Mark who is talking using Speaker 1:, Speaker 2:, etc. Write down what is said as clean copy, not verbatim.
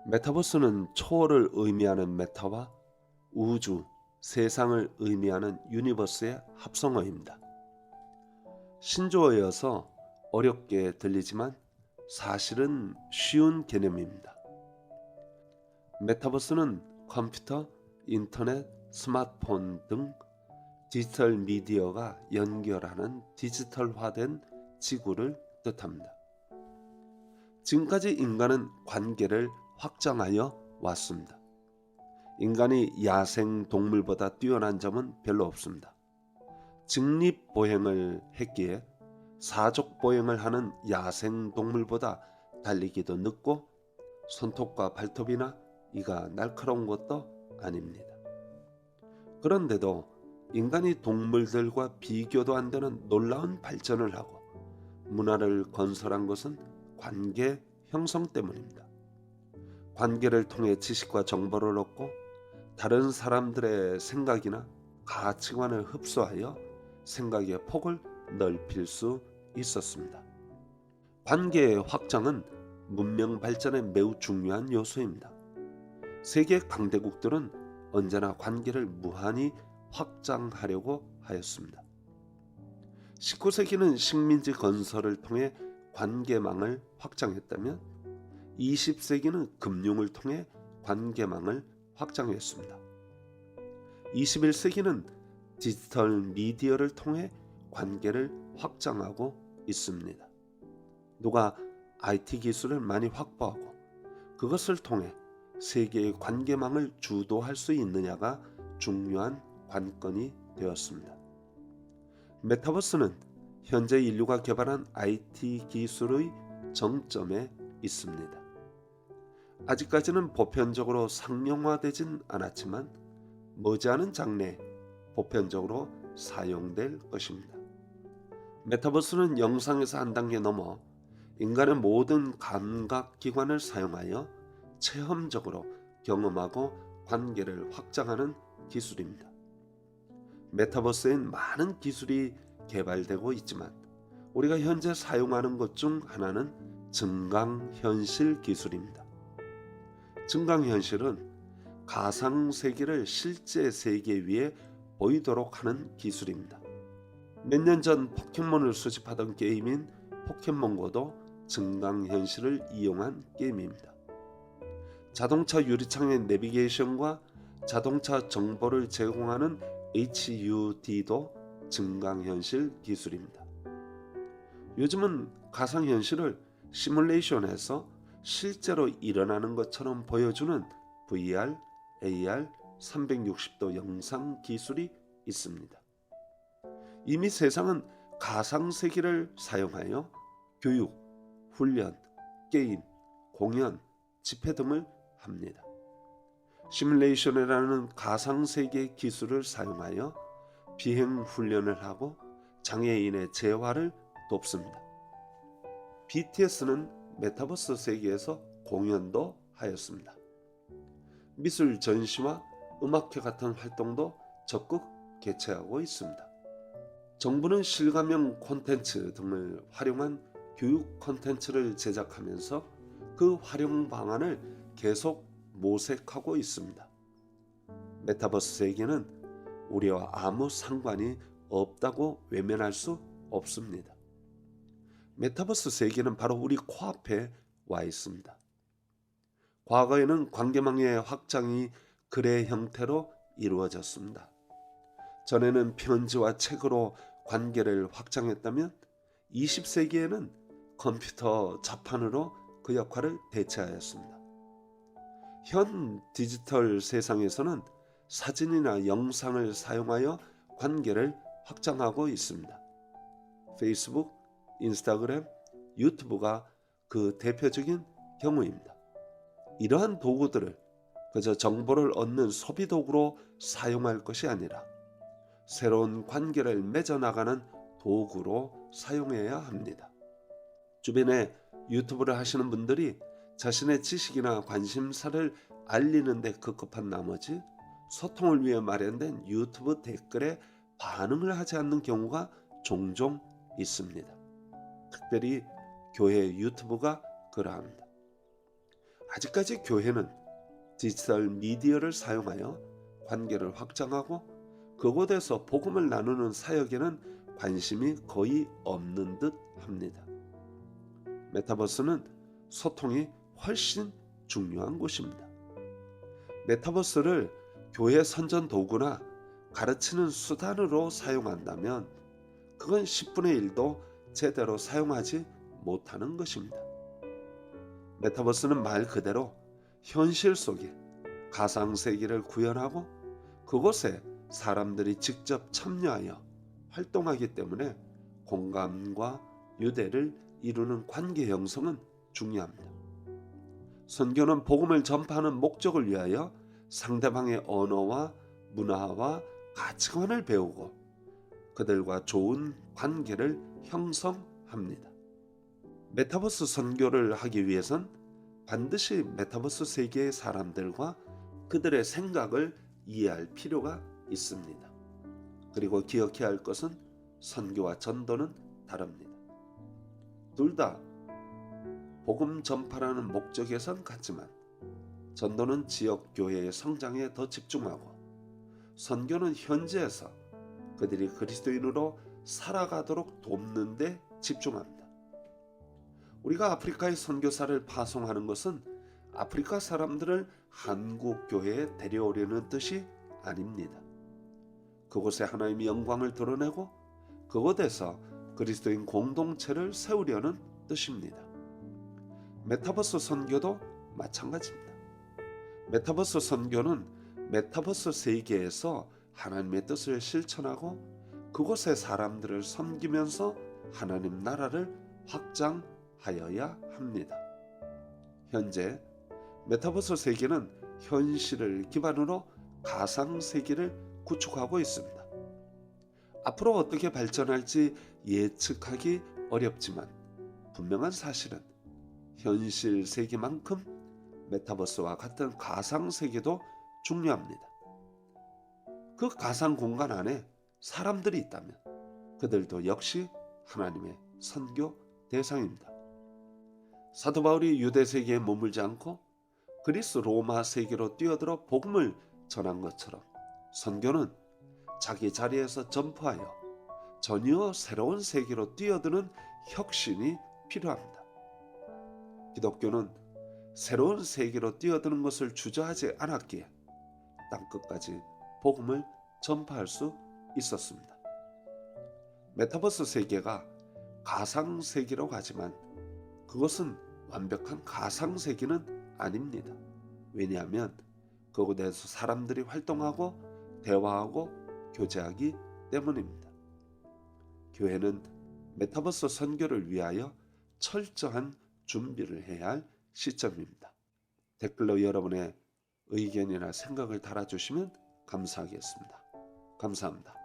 Speaker 1: 메타버스는 초월을 의미하는 메타와 우주, 세상을 의미하는 유니버스의 합성어입니다. 신조어여서 어렵게 들리지만 사실은 쉬운 개념입니다. 메타버스는 컴퓨터, 인터넷, 스마트폰 등 디지털 미디어가 연결하는 디지털화된 지구를 뜻합니다. 지금까지 인간은 관계를 확장하여 왔습니다. 인간이 야생 동물보다 뛰어난 점은 별로 없습니다. 직립보행을 했기에 사족보행을 하는 야생 동물보다 달리기도 늦고 손톱과 발톱이나 이가 날카로운 것도 아닙니다. 그런데도 인간이 동물들과 비교도 안 되는 놀라운 발전을 하고 문화를 건설한 것은 관계 형성 때문입니다. 관계를 통해 지식과 정보를 얻고 다른 사람들의 생각이나 가치관을 흡수하여 생각의 폭을 넓힐 수 있었습니다. 관계의 확장은 문명 발전에 매우 중요한 요소입니다. 세계 강대국들은 언제나 관계를 무한히 확장하려고 하였습니다. 19세기는 식민지 건설을 통해 관계망을 확장했다면 20세기는 금융을 통해 관계망을 확장했습니다. 21세기는 디지털 미디어를 통해 관계를 확장하고 있습니다. 누가 IT 기술을 많이 확보하고 그것을 통해 세계의 관계망을 주도할 수 있느냐가 중요한 관건이 되었습니다. 메타버스는 현재 인류가 개발한 IT 기술의 정점에 있습니다. 아직까지는 보편적으로 상용화되진 않았지만 머지않은 장래에 보편적으로 사용될 것입니다. 메타버스는 영상에서 한 단계 넘어 인간의 모든 감각기관을 사용하여 체험적으로 경험하고 관계를 확장하는 기술입니다. 메타버스엔 많은 기술이 개발되고 있지만 우리가 현재 사용하는 것 중 하나는 증강현실 기술입니다. 증강현실은 가상세계를 실제 세계 위에 보이도록 하는 기술입니다. 몇 년 전 포켓몬을 수집하던 게임인 포켓몬고도 증강현실을 이용한 게임입니다. 자동차 유리창의 내비게이션과 자동차 정보를 제공하는 HUD도 증강현실 기술입니다. 요즘은 가상현실을 시뮬레이션해서 실제로 일어나는 것처럼 보여주는 VR, AR, 360도 영상 기술이 있습니다. 이미 세상은 가상세계를 사용하여 교육, 훈련, 게임, 공연, 집회 등을 합니다. 시뮬레이션이라는 가상세계 기술을 사용하여 비행 훈련을 하고 장애인의 재활을 돕습니다. BTS는 메타버스 세계에서 공연도 하였습니다. 미술 전시와 음악회 같은 활동도 적극 개최하고 있습니다. 정부는 실감형 콘텐츠 등을 활용한 교육 콘텐츠를 제작하면서 그 활용 방안을 계속 모색하고 있습니다. 메타버스 세계는 우리와 아무 상관이 없다고 외면할 수 없습니다. 메타버스 세계는 바로 우리 코앞에 와 있습니다. 과거에는 관계망의 확장이 글의 형태로 이루어졌습니다. 전에는 편지와 책으로 관계를 확장했다면 20세기에는 컴퓨터 자판으로 그 역할을 대체하였습니다. 현 디지털 세상에서는 사진이나 영상을 사용하여 관계를 확장하고 있습니다. 페이스북, 인스타그램, 유튜브가 그 대표적인 경우입니다. 이러한 도구들을 그저 정보를 얻는 소비 도구로 사용할 것이 아니라 새로운 관계를 맺어나가는 도구로 사용해야 합니다. 주변에 유튜브를 하시는 분들이 자신의 지식이나 관심사를 알리는 데 급급한 나머지 소통을 위해 마련된 유튜브 댓글에 반응을 하지 않는 경우가 종종 있습니다. 특별히 교회 유튜브가 그러합니다. 아직까지 교회는 디지털 미디어를 사용하여 관계를 확장하고 그곳에서 복음을 나누는 사역에는 관심이 거의 없는 듯 합니다. 메타버스는 소통이 훨씬 중요한 곳입니다. 메타버스를 교회 선전 도구나 가르치는 수단으로 사용한다면 그건 10분의 1도 제대로 사용하지 못하는 것입니다. 메타버스는 말 그대로 현실 속에 가상세계를 구현하고 그곳에 사람들이 직접 참여하여 활동하기 때문에 공감과 유대를 이루는 관계 형성은 중요합니다. 선교는 복음을 전파하는 목적을 위하여 상대방의 언어와 문화와 가치관을 배우고 그들과 좋은 관계를 형성합니다. 메타버스 선교를 하기 위해선 반드시 메타버스 세계의 사람들과 그들의 생각을 이해할 필요가 있습니다. 그리고 기억해야 할 것은 선교와 전도는 다릅니다. 둘 다 복음 전파라는 목적에선 같지만 전도는 지역 교회의 성장에 더 집중하고 선교는 현지에서 그들이 그리스도인으로 살아가도록 돕는 데 집중합니다. 우리가 아프리카의 선교사를 파송하는 것은 아프리카 사람들을 한국 교회에 데려오려는 뜻이 아닙니다. 그곳에 하나님의 영광을 드러내고 그곳에서 그리스도인 공동체를 세우려는 뜻입니다. 메타버스 선교도 마찬가지입니다. 메타버스 선교는 메타버스 세계에서 하나님의 뜻을 실천하고 그곳의 사람들을 섬기면서 하나님 나라를 확장하여야 합니다. 현재 메타버스 세계는 현실을 기반으로 가상 세계를 구축하고 있습니다. 앞으로 어떻게 발전할지 예측하기 어렵지만 분명한 사실은 현실 세계만큼 메타버스와 같은 가상 세계도 중요합니다. 그 가상 공간 안에 사람들이 있다면 그들도 역시 하나님의 선교 대상입니다. 사도 바울이 유대 세계에 머물지 않고 그리스 로마 세계로 뛰어들어 복음을 전한 것처럼 선교는 자기 자리에서 전파하여 전혀 새로운 세계로 뛰어드는 혁신이 필요합니다. 기독교는 새로운 세계로 뛰어드는 것을 주저하지 않았기에 땅끝까지 복음을 전파할 수 있었습니다. 메타버스 세계가 가상 세계라고 하지만 그것은 완벽한 가상 세계는 아닙니다. 왜냐하면 그곳에서 사람들이 활동하고 대화하고 교제하기 때문입니다. 교회는 메타버스 선교를 위하여 철저한 준비를 해야 할 시점입니다. 댓글로 여러분의 의견이나 생각을 달아주시면 감사하겠습니다. 감사합니다.